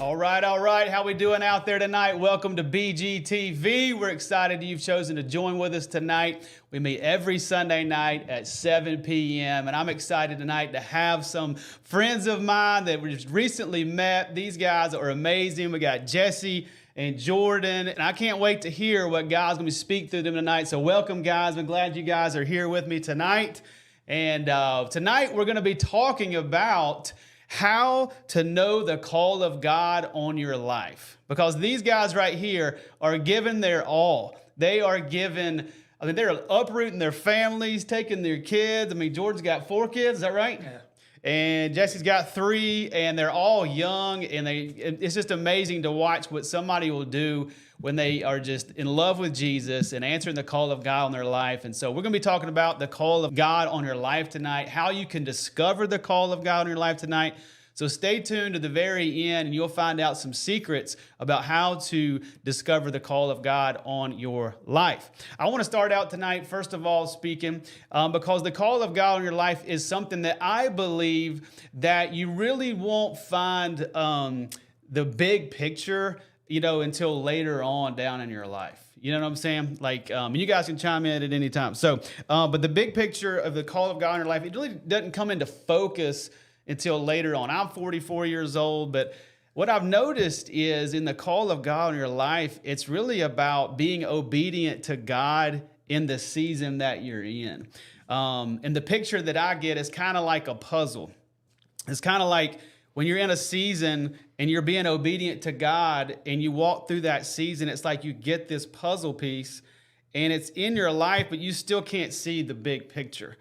All right, all right. How we doing out there tonight? Welcome to BGTV. We're excited you've chosen to join with us tonight. We meet every Sunday night at 7 p.m. And I'm excited tonight to have some friends of mine that we just recently met. These guys are amazing. We got Jesse and Jordan, and I can't wait to hear what God's going to speak through them tonight. So welcome, guys. I'm glad you guys are here with me tonight. And tonight we're going to be talking about how to know the call of God on your life. Because these guys right here are giving their all. They are giving, they're uprooting their families, taking their kids. Jordan's got 4 kids, is that right? Yeah. And Jesse's got 3, and they're all young, and it's just amazing to watch what somebody will do when they are just in love with Jesus and answering the call of God on their life. And so we're going to be talking about the call of God on your life tonight, how you can discover the call of God on your life tonight. So stay tuned to the very end, and you'll find out some secrets about how to discover the call of God on your life. I want to start out tonight, first of all, speaking, because the call of God on your life is something that I believe that you really won't find the big picture, until later on down in your life. You know what I'm saying? You guys can chime in at any time. So, but the big picture of the call of God in your life, it really doesn't come into focus until later on. I'm 44 years old, but what I've noticed is in the call of God in your life, it's really about being obedient to God in the season that you're in. And the picture that I get is kind of like a puzzle. It's kind of like when you're in a season and you're being obedient to God and you walk through that season, it's like you get this puzzle piece and it's in your life, but you still can't see the big picture.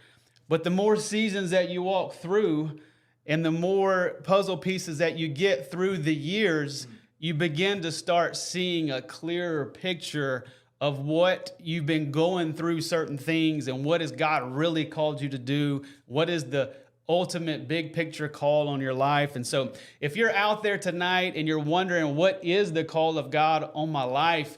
But the more seasons that you walk through, and the more puzzle pieces that you get through the years, you begin to start seeing a clearer picture of what you've been going through certain things and what has God really called you to do. What is the ultimate big picture call on your life? And so if you're out there tonight and you're wondering what is the call of God on my life,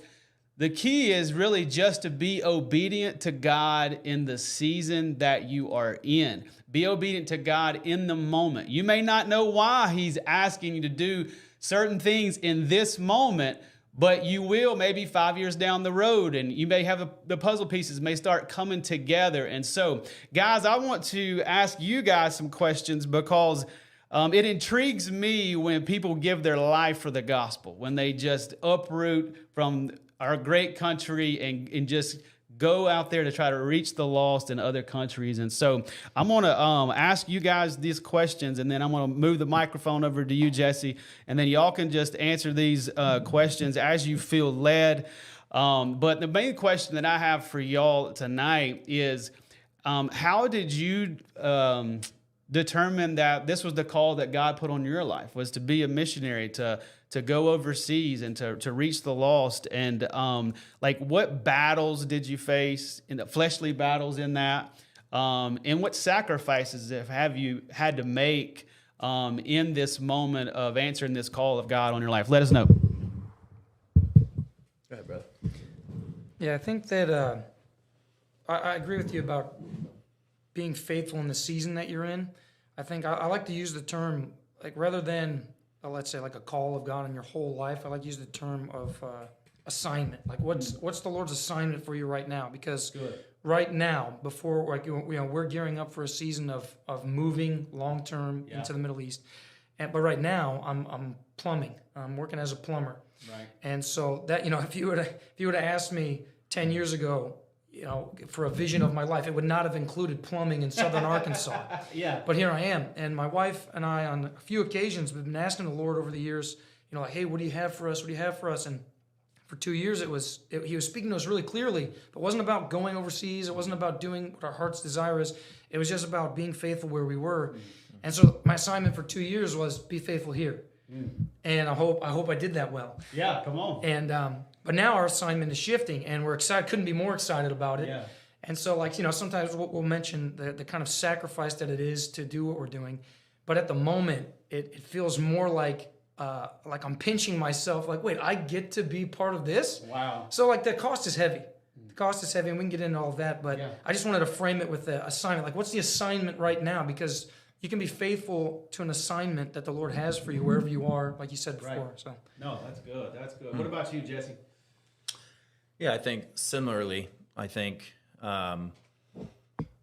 the key is really just to be obedient to God in the season that you are in. Be obedient to God in the moment. You may not know why He's asking you to do certain things in this moment, but you will maybe 5 years down the road, and you may have the puzzle pieces may start coming together. And so, guys, I want to ask you guys some questions because it intrigues me when people give their life for the gospel, when they just uproot from our great country and just go out there to try to reach the lost in other countries. And so I'm going to ask you guys these questions, and then I'm going to move the microphone over to you, Jesse, and then y'all can just answer these questions as you feel led. But the main question that I have for y'all tonight is, how did you determine that this was the call that God put on your life, was to be a missionary, to go overseas and to reach the lost? And what battles did you face, in the fleshly battles in that? And what sacrifices have you had to make in this moment of answering this call of God on your life? Let us know. Go ahead, brother. Yeah, I think that I agree with you about being faithful in the season that you're in. I think I like to use the term, rather than let's say a call of God in your whole life, I like to use the term of assignment. What's the Lord's assignment for you right now? Because right now, before we're gearing up for a season of moving long term into the Middle East, but right now I'm plumbing. I'm working as a plumber. Right. And so that if you would have asked me 10 years ago, for a vision of my life, it would not have included plumbing in southern Arkansas. Yeah. But here I am, and my wife and I, on a few occasions, have been asking the Lord over the years, hey, what do you have for us? What do you have for us? And for 2 years, He was speaking to us really clearly. But it wasn't about going overseas. It wasn't about doing what our heart's desire is. It was just about being faithful where we were. And so my assignment for 2 years was be faithful here. And I hope I did that well. Yeah, come on. And but now our assignment is shifting, and we're excited. Couldn't be more excited about it. Yeah. And so, sometimes we'll mention the kind of sacrifice that it is to do what we're doing, but at the moment, it feels more like I'm pinching myself. Wait, I get to be part of this? Wow. So the cost is heavy. The cost is heavy, and we can get into all of that. But Yeah. I just wanted to frame it with the assignment. What's the assignment right now? Because you can be faithful to an assignment that the Lord has for you wherever you are, like you said before. Right. So No, that's good. That's good. What about you, Jesse? Yeah, I think similarly. I think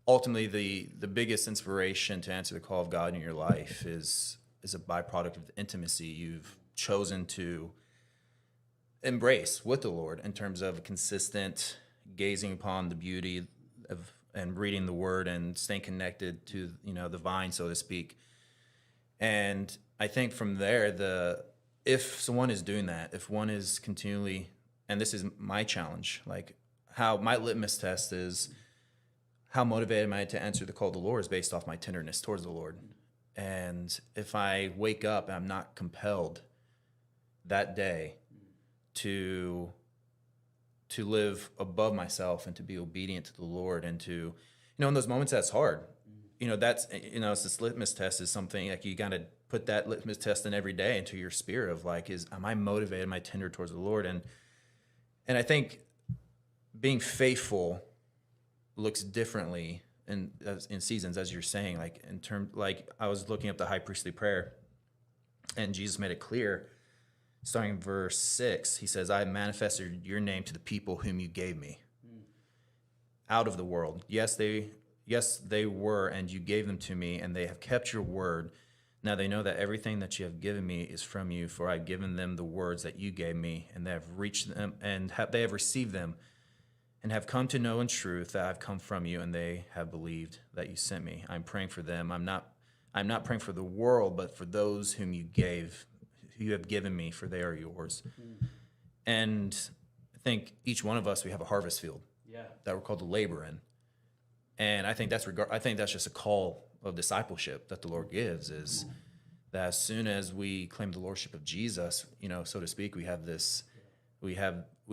ultimately the biggest inspiration to answer the call of God in your life is a byproduct of the intimacy you've chosen to embrace with the Lord in terms of a consistent gazing upon the beauty of and reading the Word and staying connected to the vine, so to speak. And I think from there, if someone is doing that, if one is continually, and this is my challenge, like how my litmus test is how motivated am I to answer the call of the Lord is based off my tenderness towards the Lord. And if I wake up and I'm not compelled that day to live above myself and to be obedient to the Lord and to, in those moments that's hard. That's, it's this litmus test is something like you got to put that litmus test in every day into your spirit of like, am I motivated, am I tender towards the Lord? And I think being faithful looks differently in seasons, as you're saying, like like I was looking up the high priestly prayer and Jesus made it clear. Starting in verse 6, he says, I manifested your name to the people whom you gave me out of the world. Yes, they were, and you gave them to me, and they have kept your word. Now they know that everything that you have given me is from you, for I have given them the words that you gave me, and they have reached them, and they have received them, and have come to know in truth that I've come from you, and they have believed that you sent me. I'm praying for them. I'm not praying for the world, but for those whom you have given me, for they are yours. And I think each one of us, we have a harvest field that we're called to labor in. And I think that's just a call of discipleship that the Lord gives, is that as soon as we claim the lordship of Jesus, so to speak, we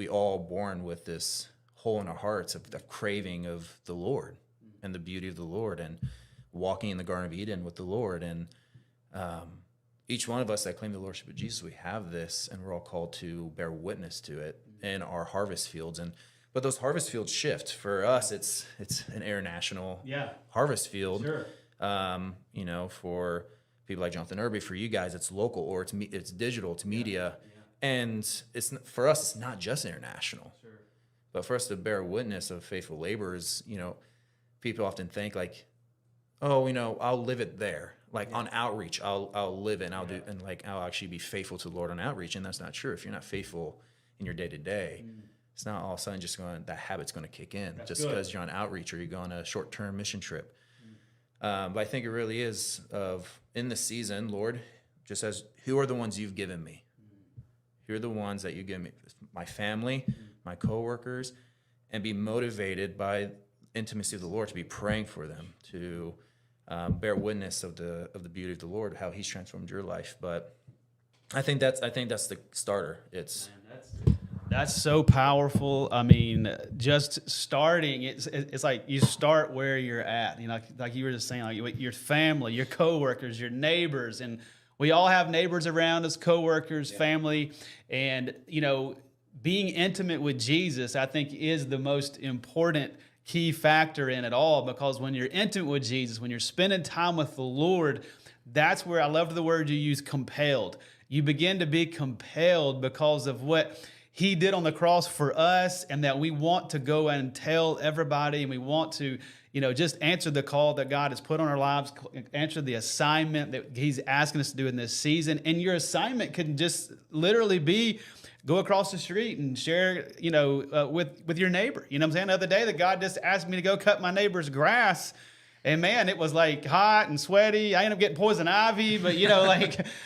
all born with this hole in our hearts of the craving of the Lord and the beauty of the Lord and walking in the Garden of Eden with the Lord. And each one of us that claim the lordship of Jesus, we have this, and we're all called to bear witness to it in our harvest fields. But those harvest fields shift. For us, it's an international harvest field. Sure. For people like Jonathan Irby, for you guys, it's local or it's digital, it's media, and for us, it's not just international. Sure. But for us to bear witness of faithful laborers, people often think like, oh, I'll live it there. Like on outreach, I'll live it and I'll do, and like I'll actually be faithful to the Lord on outreach, and that's not true. If you're not faithful in your day to day, it's not all of a sudden just that habit's going to kick in just because you're on outreach or you go on a short-term mission trip. But I think it really is in the season, Lord, just as who are the ones you've given me? Who are the ones that you give me? My family, my coworkers, and be motivated by intimacy of the Lord to be praying for them, to bear witness of the beauty of the Lord, how He's transformed your life. But I think that's the starter. That's so powerful. I mean, just starting, it's like you start where you're at. Like you were just saying, like your family, your coworkers, your neighbors, and we all have neighbors around us, coworkers, family, and being intimate with Jesus, I think, is the most important key factor in it all, because when you're intimate with Jesus, when you're spending time with the Lord, that's where I loved the word you used, compelled. You begin to be compelled because of what He did on the cross for us, and that we want to go and tell everybody, and we want to, just answer the call that God has put on our lives, answer the assignment that He's asking us to do in this season. And your assignment can just literally be go across the street and share, with your neighbor. You know what I'm saying? The other day, that God just asked me to go cut my neighbor's grass. And man, it was like hot and sweaty. I ended up getting poison ivy, but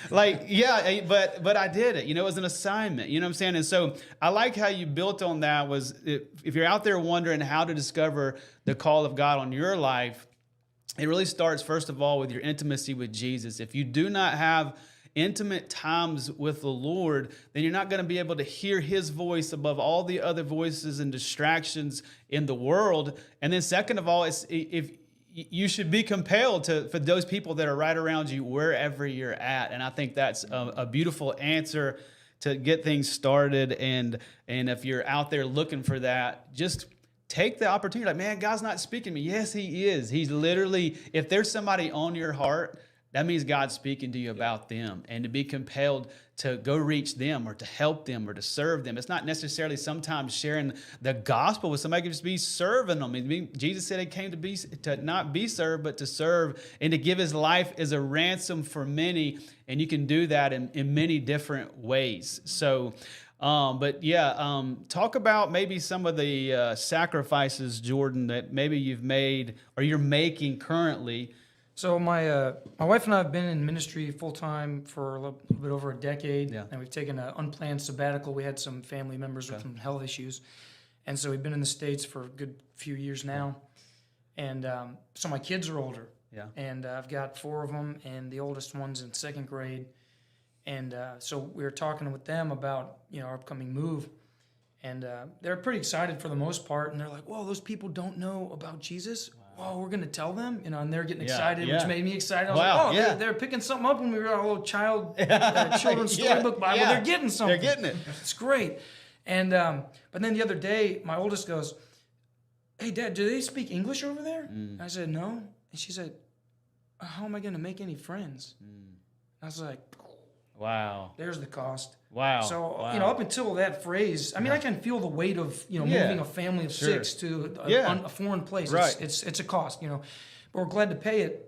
but I did it. It was an assignment. You know what I'm saying? And so I like how you built on that. Was if you're out there wondering how to discover the call of God on your life, it really starts first of all with your intimacy with Jesus. If you do not have intimate times with the Lord, then you're not going to be able to hear His voice above all the other voices and distractions in the world. And then second of all, if you should be compelled for those people that are right around you wherever you're at. And I think that's a beautiful answer to get things started. And if you're out there looking for that, just take the opportunity. Like, man, God's not speaking to me. Yes, he is. He's literally, if there's somebody on your heart, that means God's speaking to you about them, and to be compelled to go reach them or to help them or to serve them. It's not necessarily sometimes sharing the gospel with somebody, just be serving them. I mean, Jesus said he came to not be served, but to serve and to give his life as a ransom for many. And you can do that in many different ways. So, talk about maybe some of the sacrifices, Jordan, that maybe you've made or you're making currently. So my wife and I have been in ministry full time for a little bit over a decade, Yeah. and we've taken an unplanned sabbatical. We had some family members with some health issues, and so we've been in the States for a good few years now. And so my kids are older, Yeah. and I've got 4 of them, and the oldest one's in 2nd grade. And so we were talking with them about our upcoming move, and they're pretty excited for the most part. And they're like, "Whoa, those people don't know about Jesus. Whoa, we're gonna tell them," and they're getting excited, which made me excited. I was Wow, like, "Oh, they're picking something up when we read our little children's storybook Bible. Yeah. They're getting something. They're getting it. It's great." And but then the other day, my oldest goes, "Hey, Dad, do they speak English over there?" I said, "No," and she said, "How am I gonna make any friends?" I was like, Wow. there's the cost. Wow. So, Wow. up until that phrase, I mean, I can feel the weight of, moving a family of 6 to a foreign place. Right. It's a cost, but we're glad to pay it,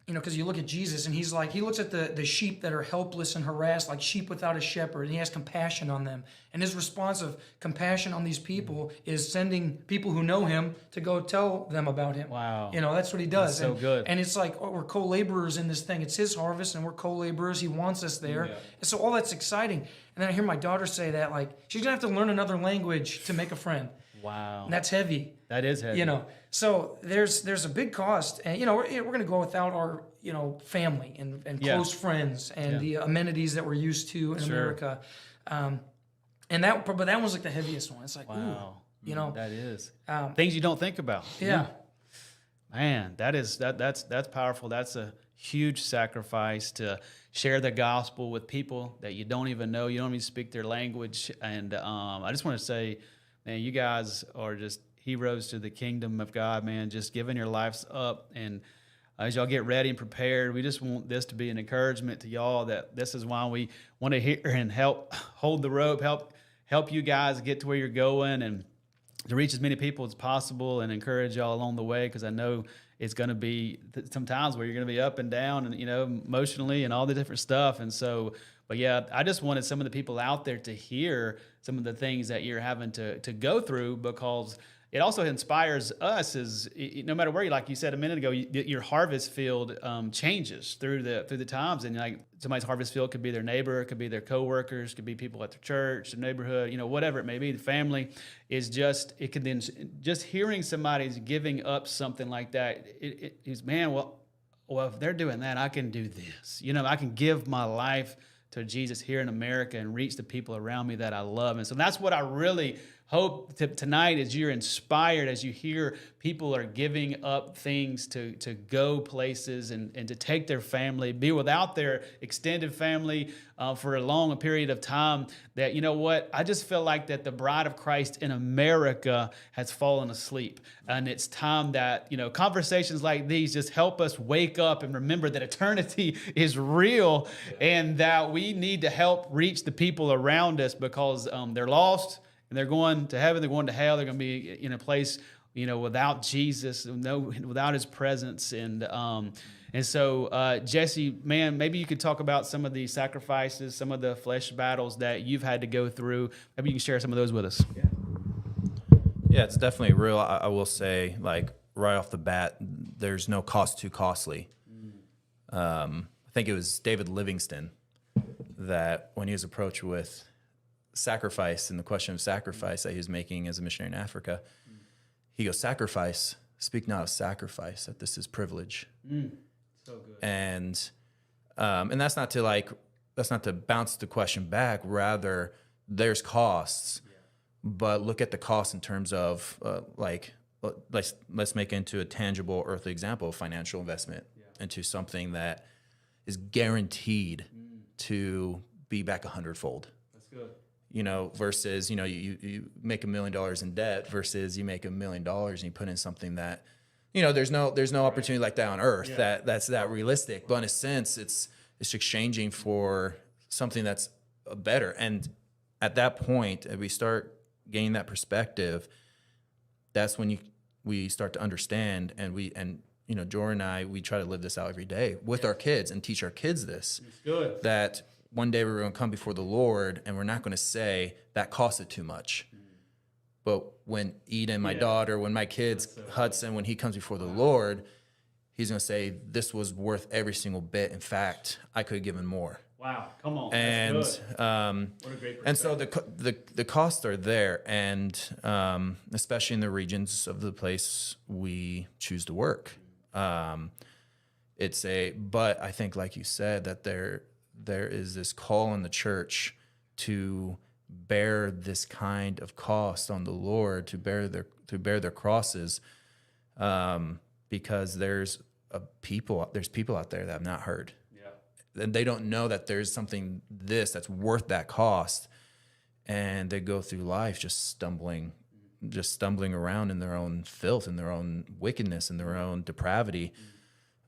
because you look at Jesus and he's like, he looks at the sheep that are helpless and harassed, like sheep without a shepherd, and he has compassion on them. And his response of compassion on these people is sending people who know him to go tell them about him. Wow. That's what he does. That's so good. And it's like, we're co-laborers in this thing. It's his harvest and we're co-laborers. He wants us there. Yeah. And so all that's exciting. And then I hear my daughter say that, like, she's going to have to learn another language to make a friend. Wow. And that's heavy. That is heavy. So there's a big cost. And, we're going to go without our, family and close friends and the amenities that we're used to in America. But that was like the heaviest one. It's like, Wow. ooh, That is. Things you don't think about. Yeah. Man, that's powerful. That's a huge sacrifice to share the gospel with people that you don't even know. You don't even speak their language. And I just want to say, man, you guys are just heroes to the kingdom of God, man, just giving your lives up. And as y'all get ready and prepared, we just want this to be an encouragement to y'all that this is why we want to hear and help hold the rope, help you guys get to where you're going and to reach as many people as possible and encourage y'all along the way, because I know it's going to be some times where you're going to be up and down and, emotionally and all the different stuff. And so, but yeah, I just wanted some of the people out there to hear some of the things that you're having to go through, because it also inspires us as no matter where like you said a minute ago, your harvest field changes through the times. And like somebody's harvest field could be their neighbor, it could be their coworkers, could be people at their church, the neighborhood, whatever it may be. The family is just hearing somebody's giving up something like that. It is, man, well, if they're doing that, I can do this. I can give my life to Jesus here in America and reach the people around me that I love. And so that's what I really hope tonight is you're inspired as you hear people are giving up things to go places and to take their family, be without their extended family for a long period of time. That, I just feel like that the bride of Christ in America has fallen asleep. And it's time that, conversations like these just help us wake up and remember that eternity is real and that we need to help reach the people around us, because they're lost. And they're going to heaven, they're going to hell, they're going to be in a place, without Jesus, without his presence. And so, Jesse, man, maybe you could talk about some of the sacrifices, some of the flesh battles that you've had to go through. Maybe you can share some of those with us. Yeah, it's definitely real. I will say, like, right off the bat, there's no cost too costly. I think it was David Livingston that when he was approached with sacrifice and the question of sacrifice that he was making as a missionary in Africa, he goes, "Sacrifice, speak not of sacrifice, that this is privilege." So good. And that's not to bounce the question back. Rather, there's costs, but look at the cost in terms of let's make it into a tangible earthly example of financial investment into something that is guaranteed to be back 100-fold. That's good. versus, you make $1 million in debt versus you make $1 million and you put in something that, there's no opportunity like that on earth that's that realistic. But in a sense, it's exchanging for something that's better. And at that point, if we start gaining that perspective, that's when we start to understand. And Jordan and I, we try to live this out every day with our kids and teach our kids this. It's good. That one day we're going to come before the Lord and we're not going to say that costed too much. But when Eden, my daughter, when my kids, Hudson, when he comes before the Lord, he's going to say, this was worth every single bit. In fact, I could have given more. Wow, come on. And that's good. What a great and so the costs are there, and especially in the regions of the place we choose to work. But I think, like you said, that there is this call in the church to bear this kind of cost on the Lord, to bear their crosses, because there's people out there that have not heard. And they don't know that there's something that's worth that cost, and they go through life just stumbling around in their own filth, in their own wickedness, in their own depravity.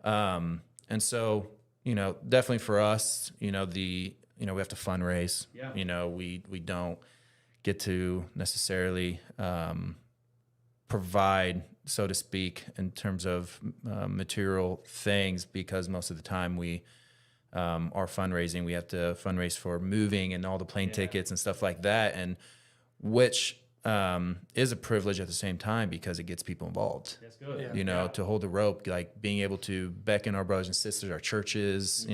And so, definitely for us, we have to fundraise. Yeah. We don't get to necessarily provide, so to speak, in terms of material things, because most of the time we our fundraising, we have to fundraise for moving and all the plane tickets and stuff like that, and which is a privilege at the same time because it gets people involved. That's good. To hold the rope, like being able to beckon our brothers and sisters, our churches,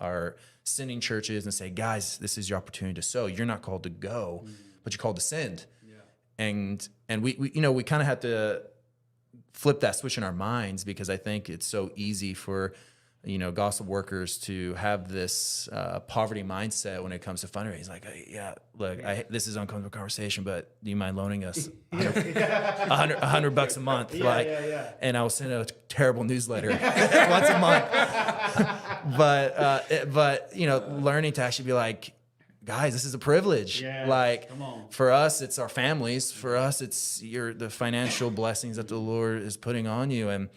our sending churches, and say, guys, this is your opportunity to sow. You're not called to go, but you're called to send. Yeah. And we kind of have to flip that switch in our minds, because I think it's so easy for gospel workers to have this poverty mindset when it comes to fundraising. Like, this is an uncomfortable conversation, but do you mind loaning us $100 a month? And I will send a terrible newsletter once a month. But learning to actually be like, guys, this is a privilege. Yeah, for us, it's our families. For us, it's the financial blessings that the Lord is putting on you. And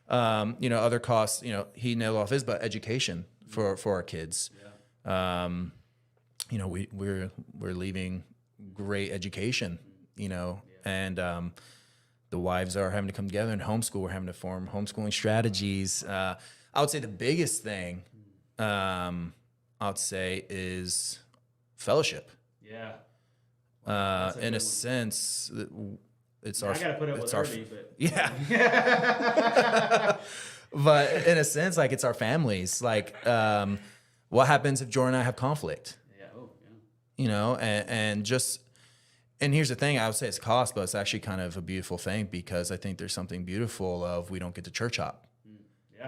other costs, he nailed off his, but education for our kids. Yeah. We're leaving great education, and the wives are having to come together and homeschool. We're having to form homeschooling strategies. I would say the biggest thing, is fellowship. Yeah. In a sense, it's our. I gotta put up with Irby, but yeah. But in a sense, like, it's our families. Like, what happens if Jordan and I have conflict? Yeah. Oh, yeah. And here's the thing. I would say it's cost, but it's actually kind of a beautiful thing, because I think there's something beautiful of we don't get to church hop.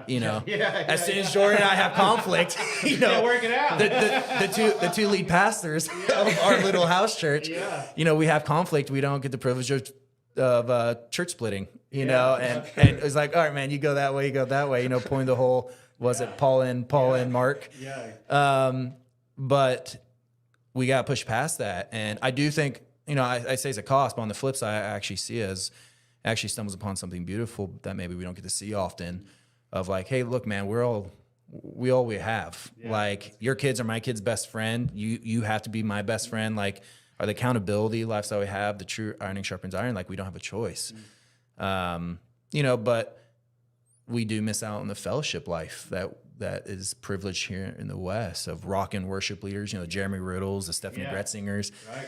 As soon as Jordan and I have conflict, work it out. The two lead pastors of our little house church, we have conflict. We don't get the privilege of church splitting, and it's like, all right, man, you go that way, pulling the whole, it Paul and Mark? Yeah. But we got to push past that. And I do think, I say it's a cost, but on the flip side, I actually see actually stumbles upon something beautiful that maybe we don't get to see often, of like, hey, look, man, we have. Yeah. Like, your kids are my kid's best friend. You have to be my best friend. Like, or the accountability lifestyle we have, the true ironing sharpens iron, like, we don't have a choice. But we do miss out on the fellowship life that is privileged here in the West, of rock and worship leaders, Jeremy Riddles, the Stephanie Gretzingers, right.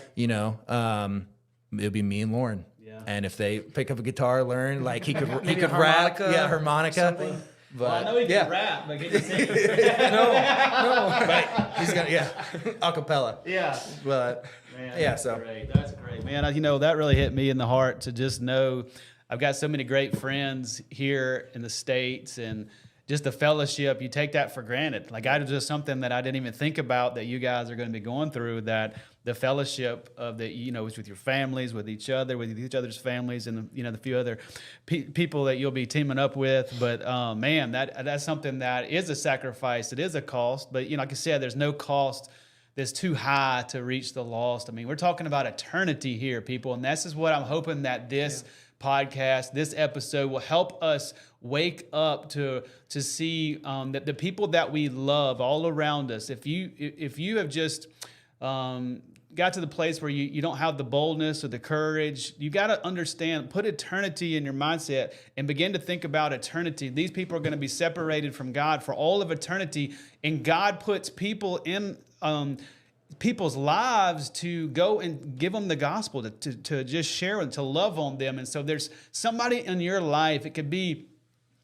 It'll be me and Lauren. Yeah. And if they pick up a guitar, learn, like, he could rap, harmonica. But I know he can rap, but can you sing? No. Right. He's gonna, acapella. Yeah. But man, that's great. That's great, man. That really hit me in the heart, to just know I've got so many great friends here in the States, and just the fellowship, you take that for granted. Like, I just something that I didn't even think about that you guys are going to be going through, that the fellowship of is with your families, with each other, with each other's families, and the few other people that you'll be teaming up with. But man, that's something that is a sacrifice. It is a cost, but like I said, there's no cost that's too high to reach the lost. I mean, we're talking about eternity here, people, and this is what I'm hoping that this podcast, this episode will help us wake up to see that the people that we love all around us, if you have just got to the place where you don't have the boldness or the courage, you got to understand, put eternity in your mindset and begin to think about eternity. These people are going to be separated from God for all of eternity, and God puts people in people's lives to go and give them the gospel, to just share and to love on them. And so there's somebody in your life. It could be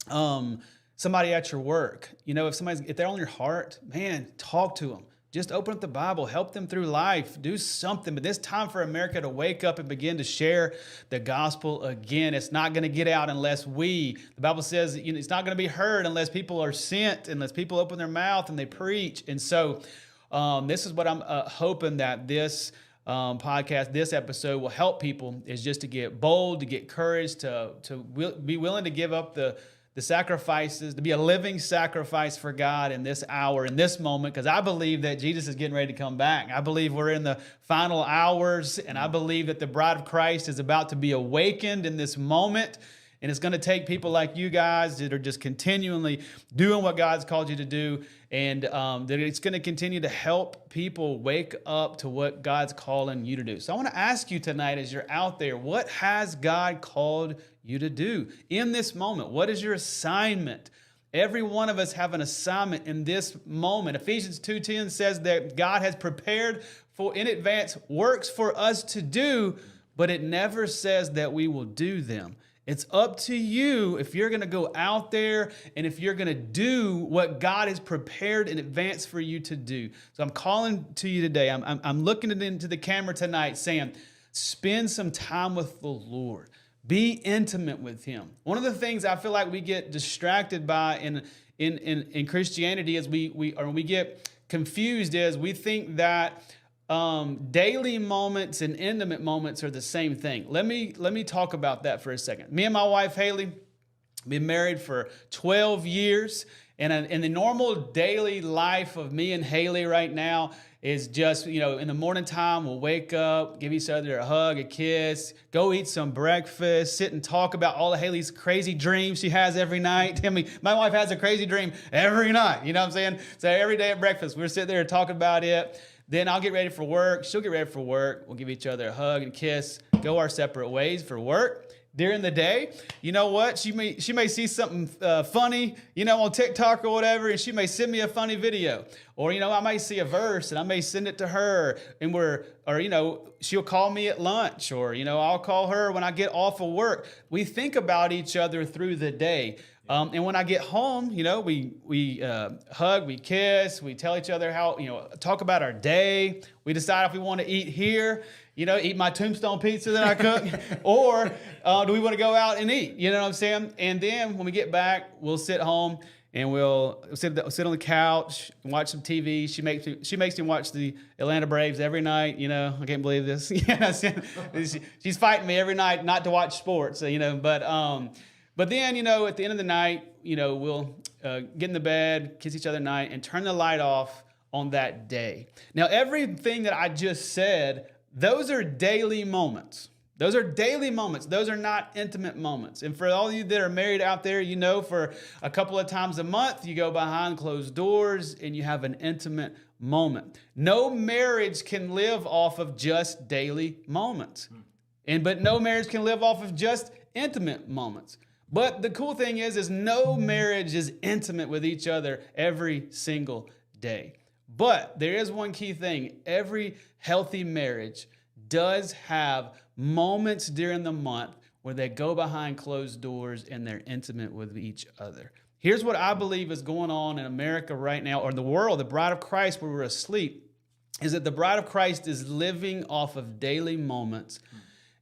somebody at your work. If they're on your heart, man, talk to them. Just open up the Bible, help them through life, do something. But it's time for America to wake up and begin to share the gospel again. It's not going to get out unless the Bible says, it's not going to be heard unless people are sent, unless people open their mouth and they preach. And so this is what I'm hoping that this podcast, this episode will help people, is just to get bold, to get courage, to be willing to give up the sacrifices, to be a living sacrifice for God in this hour, in this moment, because I believe that Jesus is getting ready to come back. I believe we're in the final hours, and I believe that the bride of Christ is about to be awakened in this moment. And it's going to take people like you guys that are just continually doing what God's called you to do. And that it's going to continue to help people wake up to what God's calling you to do. So I want to ask you tonight, as you're out there, what has God called you to do in this moment? What is your assignment? Every one of us have an assignment in this moment. Ephesians 2:10 says that God has prepared for in advance works for us to do, but it never says that we will do them. It's up to you if you're going to go out there and if you're going to do what God has prepared in advance for you to do. So I'm calling to you today. I'm looking into the camera tonight saying, spend some time with the Lord. Be intimate with Him. One of the things I feel like we get distracted by in Christianity is we get confused is we think that daily moments and intimate moments are the same thing. Let me talk about that for a second. Me and my wife, Haley, been married for 12 years. And in the normal daily life of me and Haley right now is just, in the morning time, we'll wake up, give each other a hug, a kiss, go eat some breakfast, sit and talk about all of Haley's crazy dreams she has every night. I mean, my wife has a crazy dream every night, you know what I'm saying? So every day at breakfast, we're sitting there talking about it. Then I'll get ready for work. She'll get ready for work. We'll give each other a hug and kiss, go our separate ways for work. During the day, you know what? She may see something funny, on TikTok or whatever, and she may send me a funny video. Or, I may see a verse and I may send it to her, and she'll call me at lunch, or, I'll call her when I get off of work. We think about each other through the day. And when I get home, we hug, we kiss, we tell each other how, talk about our day. We decide if we want to eat here, eat my Tombstone pizza that I cook, or do we want to go out and eat? You know what I'm saying? And then when we get back, we'll sit home and we'll sit on the couch and watch some TV. She makes me watch the Atlanta Braves every night. I can't believe this. She's fighting me every night not to watch sports. But then, at the end of the night, we'll get in the bed, kiss each other at night, and turn the light off on that day. Now, everything that I just said, those are daily moments. Those are daily moments. Those are not intimate moments. And for all of you that are married out there, for a couple of times a month, you go behind closed doors and you have an intimate moment. No marriage can live off of just daily moments. But no marriage can live off of just intimate moments. But the cool thing is no marriage is intimate with each other every single day. But there is one key thing. Every healthy marriage does have moments during the month where they go behind closed doors and they're intimate with each other. Here's what I believe is going on in America right now, or in the world, the bride of Christ, where we're asleep, is that the bride of Christ is living off of daily moments.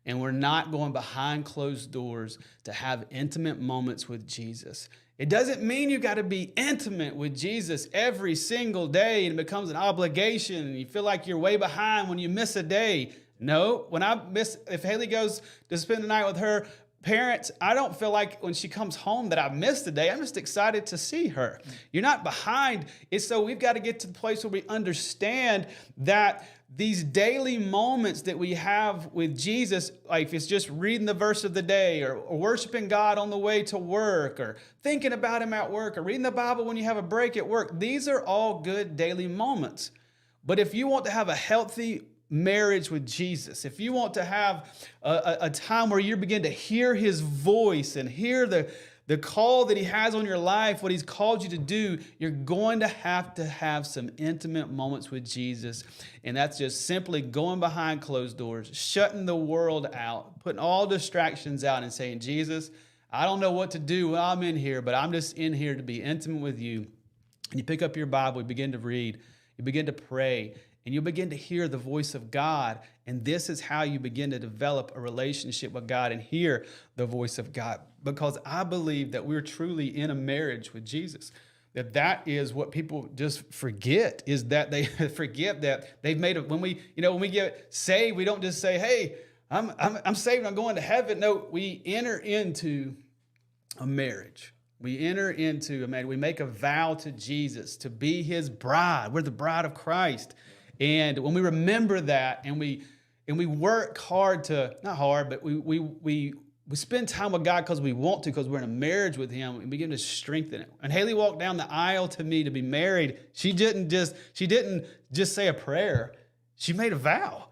And we're not going behind closed doors to have intimate moments with Jesus. It doesn't mean you got to be intimate with Jesus every single day and it becomes an obligation and you feel like you're way behind when you miss a day. No, if Haley goes to spend the night with her parents, I don't feel like when she comes home that I missed the day. I'm just excited to see her. You're not behind. It's so we've got to get to the place where we understand that these daily moments that we have with Jesus, like if it's just reading the verse of the day or worshiping God on the way to work or thinking about him at work or reading the Bible when you have a break at work, these are all good daily moments. But if you want to have a healthy marriage with Jesus, if you want to have a time where you begin to hear his voice and hear the call that he has on your life, what he's called you to do, you're going to have some intimate moments with Jesus. And that's just simply going behind closed doors, shutting the world out, putting all distractions out and saying, Jesus, I don't know what to do when I'm in here, but I'm just in here to be intimate with you. And you pick up your Bible, you begin to read, you begin to pray, and you begin to hear the voice of God. And this is how you begin to develop a relationship with God and hear the voice of God. Because I believe that we're truly in a marriage with Jesus. That is what people just forget, is that they forget that they've made it. When we get saved, we don't just say, hey, I'm saved, I'm going to heaven. No, we enter into a marriage. We enter into a marriage. We make a vow to Jesus to be his bride. We're the bride of Christ. And when we remember that and we work hard to, not hard, but we spend time with God because we want to, because we're in a marriage with him, and begin to strengthen it. And Haley walked down the aisle to me to be married. She didn't just say a prayer. She made a vow.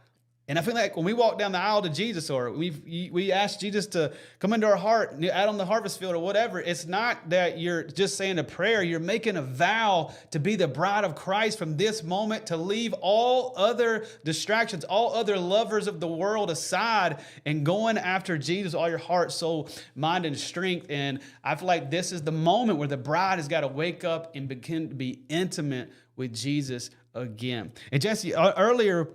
And I feel like when we walk down the aisle to Jesus, or we ask Jesus to come into our heart, out on the harvest field or whatever, it's not that you're just saying a prayer. You're making a vow to be the bride of Christ from this moment, to leave all other distractions, all other lovers of the world aside, and going after Jesus, all your heart, soul, mind, and strength. And I feel like this is the moment where the bride has got to wake up and begin to be intimate with Jesus again. And Jesse, earlier,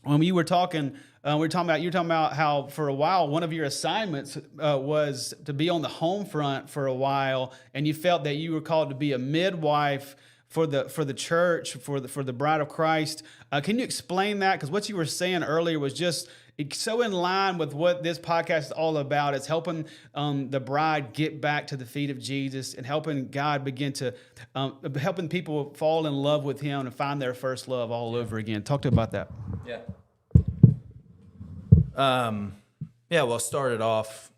when you were talking, you were talking about how for a while one of your assignments was to be on the home front for a while, and you felt that you were called to be a midwife for the church, for the bride of Christ. Can you explain that? Because what you were saying earlier was just so in line with what this podcast is all about. It's helping the bride get back to the feet of Jesus, and helping God begin to helping people fall in love with him and find their first love all over again. Talk to about that. Yeah. Well, started off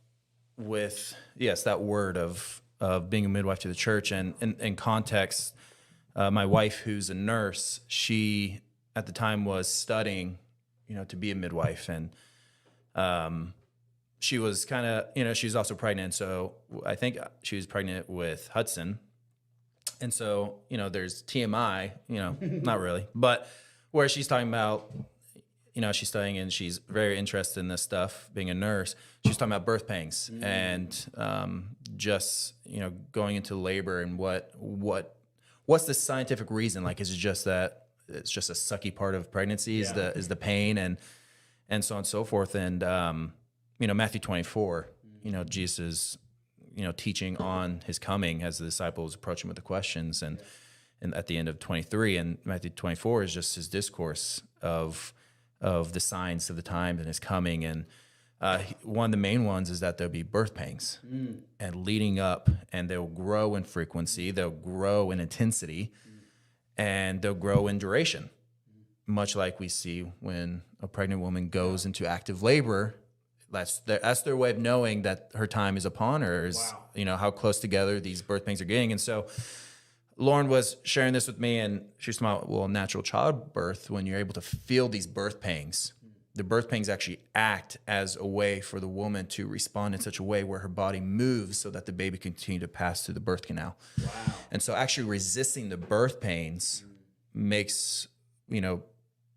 with, yes, that word of being a midwife to the church. And in context, my wife, who's a nurse, she at the time was studying, to be a midwife. And she was kind of, she was also pregnant. So I think she was pregnant with Hudson. And so, there's TMI, not really, but where she's talking about, she's studying and she's very interested in this stuff, being a nurse. She's talking about birth pangs and just, going into labor and what's the scientific reason? Like, is it just that it's just a sucky part of pregnancy is the pain and so on and so forth. And, Matthew 24, Jesus is, teaching on his coming as the disciples approach him with the questions. And at the end of 23, and Matthew 24 is just his discourse of the signs of the times and his coming. And one of the main ones is that there'll be birth pangs and leading up, and they'll grow in frequency, they'll grow in intensity, and they'll grow in duration, much like we see when a pregnant woman goes into active labor. That's their way of knowing that her time is upon her, is, how close together these birth pangs are getting. And so Lauren was sharing this with me, and she was talking about, natural childbirth, when you're able to feel these birth pangs, the birth pangs actually act as a way for the woman to respond in such a way where her body moves so that the baby can continue to pass through the birth canal. Wow. And so actually resisting the birth pains makes,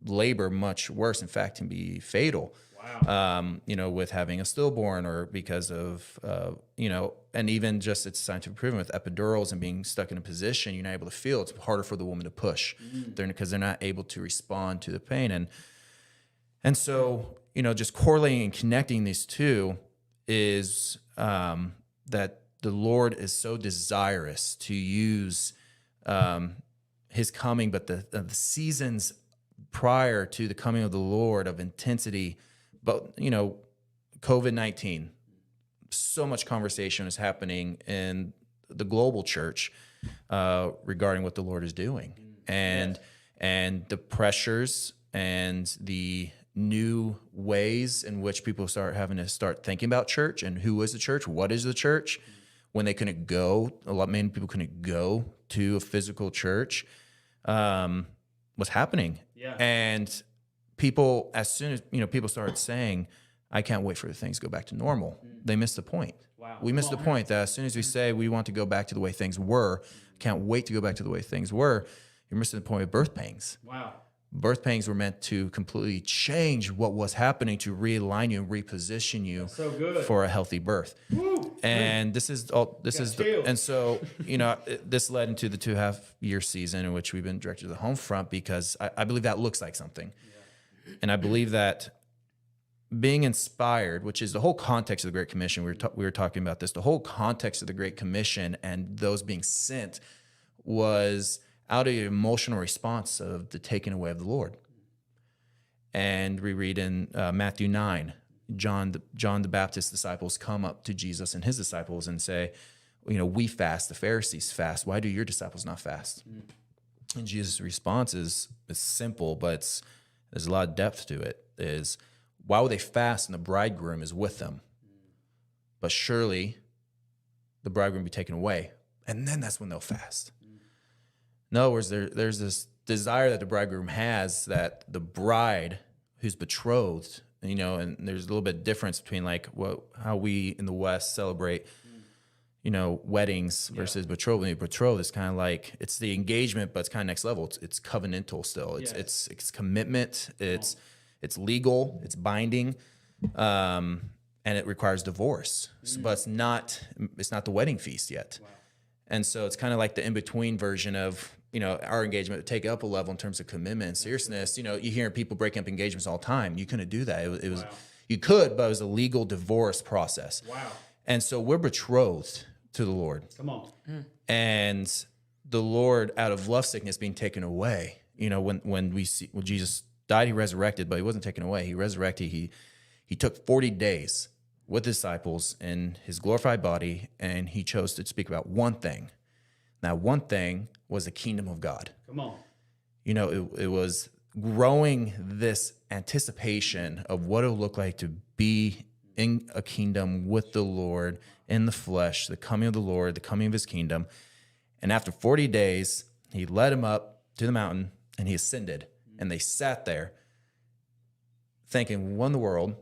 labor much worse. In fact, can be fatal. Wow. With having a stillborn, or because of, and even just it's scientific proven with epidurals and being stuck in a position, you're not able to feel. It's harder for the woman to push because they're not able to respond to the pain. And so, just correlating and connecting these two is that the Lord is so desirous to use his coming, but the seasons prior to the coming of the Lord of intensity. But, COVID-19, so much conversation is happening in the global church regarding what the Lord is doing, and the pressures and the new ways in which people start having to start thinking about church and who is the church, what is the church, when they couldn't go. Many people couldn't go to a physical church. Was happening, and people, as soon as people started saying, "I can't wait for the things to go back to normal," they missed the point. Wow. We missed the point that as soon as we say we want to go back to the way things were, can't wait to go back to the way things were, you're missing the point of birth pangs. Wow. Birth pangs were meant to completely change what was happening, to realign you and reposition you So good. for a healthy birth. Woo. And this is all. This is chills. and so this led into the 2.5-year season in which we've been directed to the home front, because I believe that looks like something, and I believe that being inspired, which is the whole context of the Great Commission. We were talking about this. The whole context of the Great Commission and those being sent was out of the emotional response of the taking away of the Lord. And we read in Matthew 9, John the Baptist's disciples come up to Jesus and his disciples and say, we fast, the Pharisees fast. Why do your disciples not fast? And Jesus' response is simple, but there's a lot of depth to it. Is, why would they fast and the bridegroom is with them? But surely the bridegroom will be taken away, and then that's when they'll fast. In other words, there's this desire that the bridegroom has, that the bride who's betrothed, and there's a little bit of difference between how we in the West celebrate, weddings versus betrothal. Betrothed is kind of like, it's the engagement, but it's kind of next level. It's covenantal still. It's commitment. It's legal. It's binding, and it requires divorce. But it's not the wedding feast yet. Wow. And so it's kind of like the in-between version of, our engagement would take it up a level in terms of commitment and seriousness. You hear people breaking up engagements all the time. You couldn't do that. It was wow. You could, but it was a legal divorce process. Wow. And so we're betrothed to the Lord. Come on. And the Lord, out of lovesickness, being taken away. When Jesus died, he resurrected, but he wasn't taken away. He resurrected. He took 40 days with disciples in his glorified body, and he chose to speak about one thing. Now, one thing was the kingdom of God. Come on. It was growing this anticipation of what it would look like to be in a kingdom with the Lord in the flesh, the coming of the Lord, the coming of his kingdom. And after 40 days, he led him up to the mountain and he ascended. And they sat there thinking, what in the world?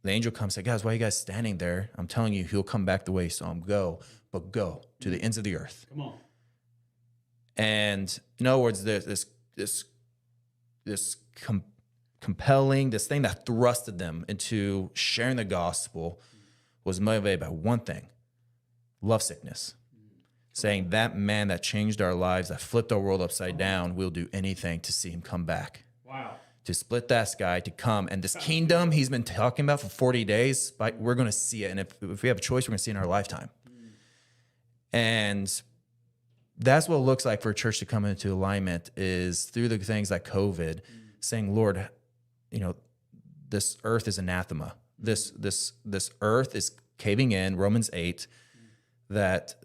The angel comes and said, guys, why are you guys standing there? I'm telling you, he'll come back the way you saw him go, but go to the ends of the earth. Come on. And in other words, there's this compelling, this thing that thrusted them into sharing the gospel was motivated by one thing: lovesickness. Saying that man that changed our lives, that flipped our world upside down, we'll do anything to see him come back. Wow. To split that sky, to come. And this kingdom he's been talking about for 40 days, we're going to see it. And if we have a choice, we're going to see it in our lifetime. And that's what it looks like for a church to come into alignment, is through the things like COVID, saying, Lord, this earth is anathema. This earth is caving in, Romans 8, that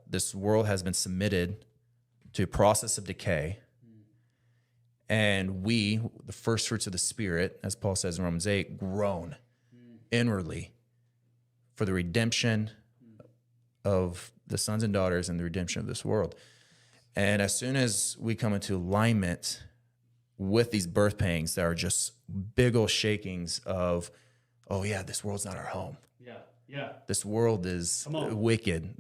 this world has been submitted to a process of decay. And we, the first fruits of the Spirit, as Paul says in Romans 8, groan inwardly for the redemption of the sons and daughters and the redemption of this world. And as soon as we come into alignment with these birth pangs that are just big old shakings of, oh yeah, this world's not our home. Yeah. This world is wicked.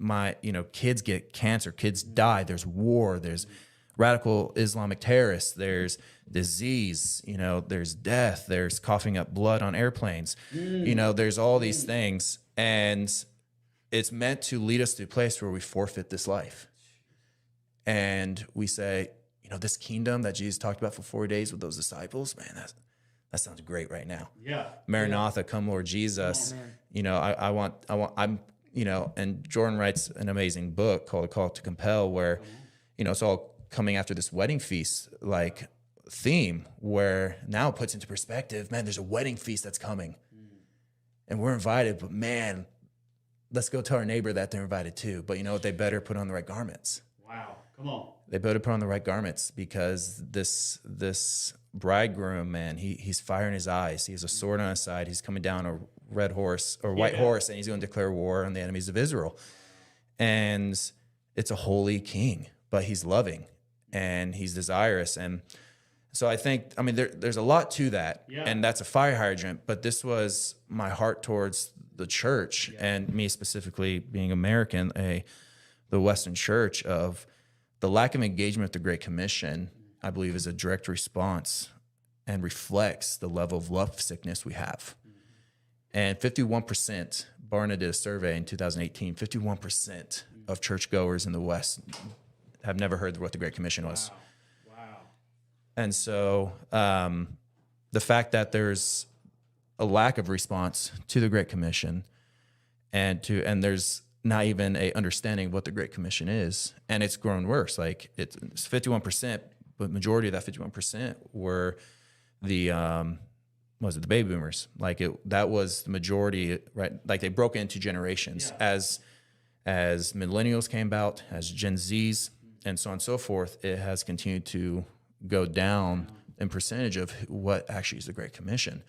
Kids get cancer, kids die, there's war, there's radical Islamic terrorists, there's disease, there's death, there's coughing up blood on airplanes. There's all these things, and it's meant to lead us to a place where we forfeit this life. And we say, this kingdom that Jesus talked about for 40 days with those disciples, man, that sounds great right now. Yeah. Maranatha, come Lord Jesus. And Jordan writes an amazing book called A Call to Compel, where, it's all coming after this wedding feast like theme, where now it puts into perspective, man, there's a wedding feast that's coming. And we're invited, but man, let's go tell our neighbor that they're invited too. But you know what? They better put on the right garments. Wow. Come on. They better put on the right garments, because this bridegroom, man, he's fire in his eyes. He has a sword on his side. He's coming down a red horse or white horse, and he's going to declare war on the enemies of Israel. And it's a holy king, but he's loving and he's desirous. And so I think, I mean, there's a lot to that, and that's a fire hydrant. But this was my heart towards the church, and me specifically being American, the Western church, of the lack of engagement with the Great Commission, I believe, is a direct response and reflects the level of love sickness we have. And 51%, Barna did a survey in 2018, 51% of churchgoers in the West have never heard what the Great Commission was. Wow. And so the fact that there's a lack of response to the Great Commission, and there's not even a understanding of what the Great Commission is, and it's grown worse. Like it's 51%, but majority of that 51% were the the baby boomers. Like that was the majority, right? Like they broke into generations as millennials came about, as Gen Zs, and so on and so forth. It has continued to go down in percentage of what actually is the Great Commission.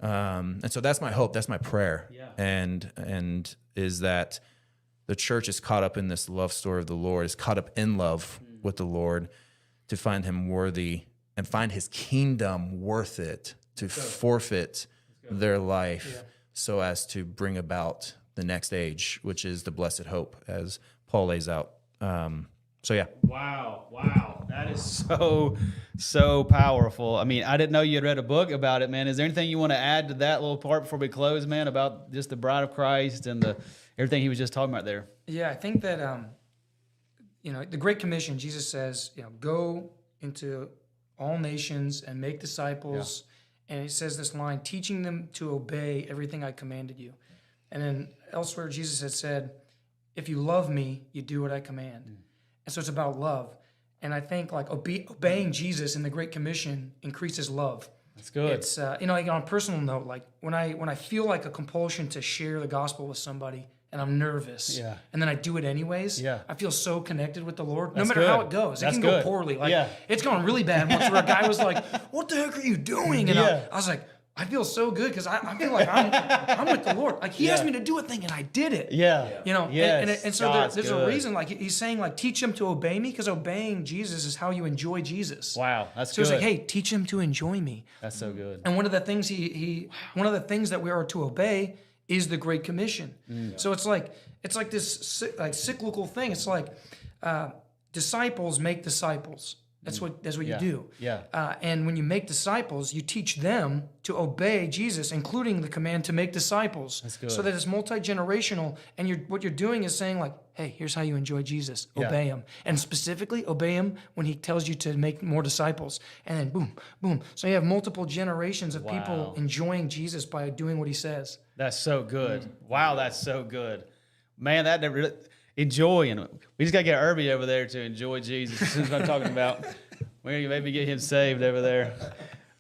And so that's my hope, that's my prayer, and is that the church is caught up in this love story of the Lord, is caught up in love with the Lord, to find him worthy and find his kingdom worth it, to forfeit their life so as to bring about the next age, which is the blessed hope, as Paul lays out. So yeah. Wow. That is so powerful. I mean, I didn't know you had read a book about it, man. Is there anything you want to add to that little part before we close, man, about just the bride of Christ and everything he was just talking about there? Yeah, I think that, the Great Commission, Jesus says, go into all nations and make disciples. And he says this line, teaching them to obey everything I commanded you. And then elsewhere, Jesus had said, if you love me, you do what I command. And so it's about love. And I think like obeying Jesus in the Great Commission increases love. That's good. It's, like on a personal note, like when I feel like a compulsion to share the gospel with somebody and I'm nervous, and then I do it anyways, I feel so connected with the Lord, no matter how it goes. It can go poorly. Like it's gone really bad once where a guy was like, what the heck are you doing? And I was like, I feel so good because I feel like I'm with the Lord. Like he asked me to do a thing and I did it. And so there's a reason. Like he's saying, like teach him to obey me, because obeying Jesus is how you enjoy Jesus. Wow, that's so good. So he's like, hey, teach him to enjoy me. That's so good. And one of the things one of the things that we are to obey is the Great Commission. So it's like this like cyclical thing. It's like disciples make disciples. That's what you do. And when you make disciples, you teach them to obey Jesus, including the command to make disciples. That's good. So that it's multi-generational. And what you're doing is saying like, hey, here's how you enjoy Jesus. Obey him. And specifically, obey him when he tells you to make more disciples. And then boom, boom. So you have multiple generations of people enjoying Jesus by doing what he says. That's so good. Wow, that's so good. Man, that never... Enjoying it. We just got to get Irby over there to enjoy Jesus. As soon as I'm talking about, we're going to maybe get him saved over there.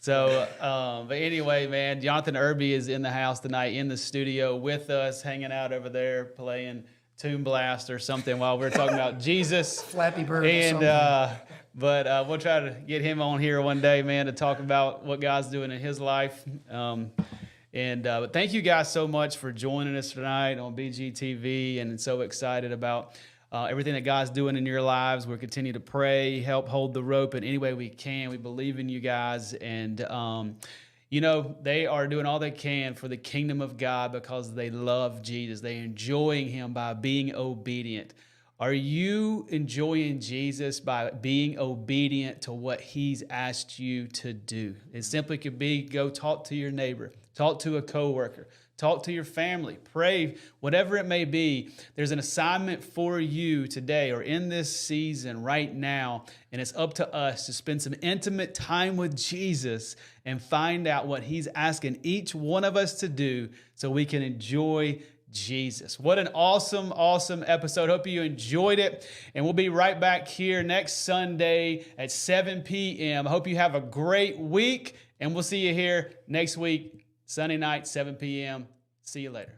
So, but anyway, man, Jonathan Irby is in the house tonight, in the studio with us, hanging out over there, playing Toon Blast or something while we're talking about Jesus. Flappy Bird and, or something. But we'll try to get him on here one day, man, to talk about what God's doing in his life. But thank you guys so much for joining us tonight on BGTV, and so excited about everything that God's doing in your lives. We'll continue to pray, help hold the rope in any way we can. We believe in you guys, and they are doing all they can for the kingdom of God because they love Jesus. They're enjoying him by being obedient. Are you enjoying Jesus by being obedient to what he's asked you to do? It simply could be go talk to your neighbor, talk to a coworker, talk to your family, pray, whatever it may be. There's an assignment for you today or in this season right now, and it's up to us to spend some intimate time with Jesus and find out what he's asking each one of us to do so we can enjoy Jesus. What an awesome, awesome episode. Hope you enjoyed it. And we'll be right back here next Sunday at 7 p.m. I hope you have a great week, and we'll see you here next week, Sunday night, 7 p.m. See you later.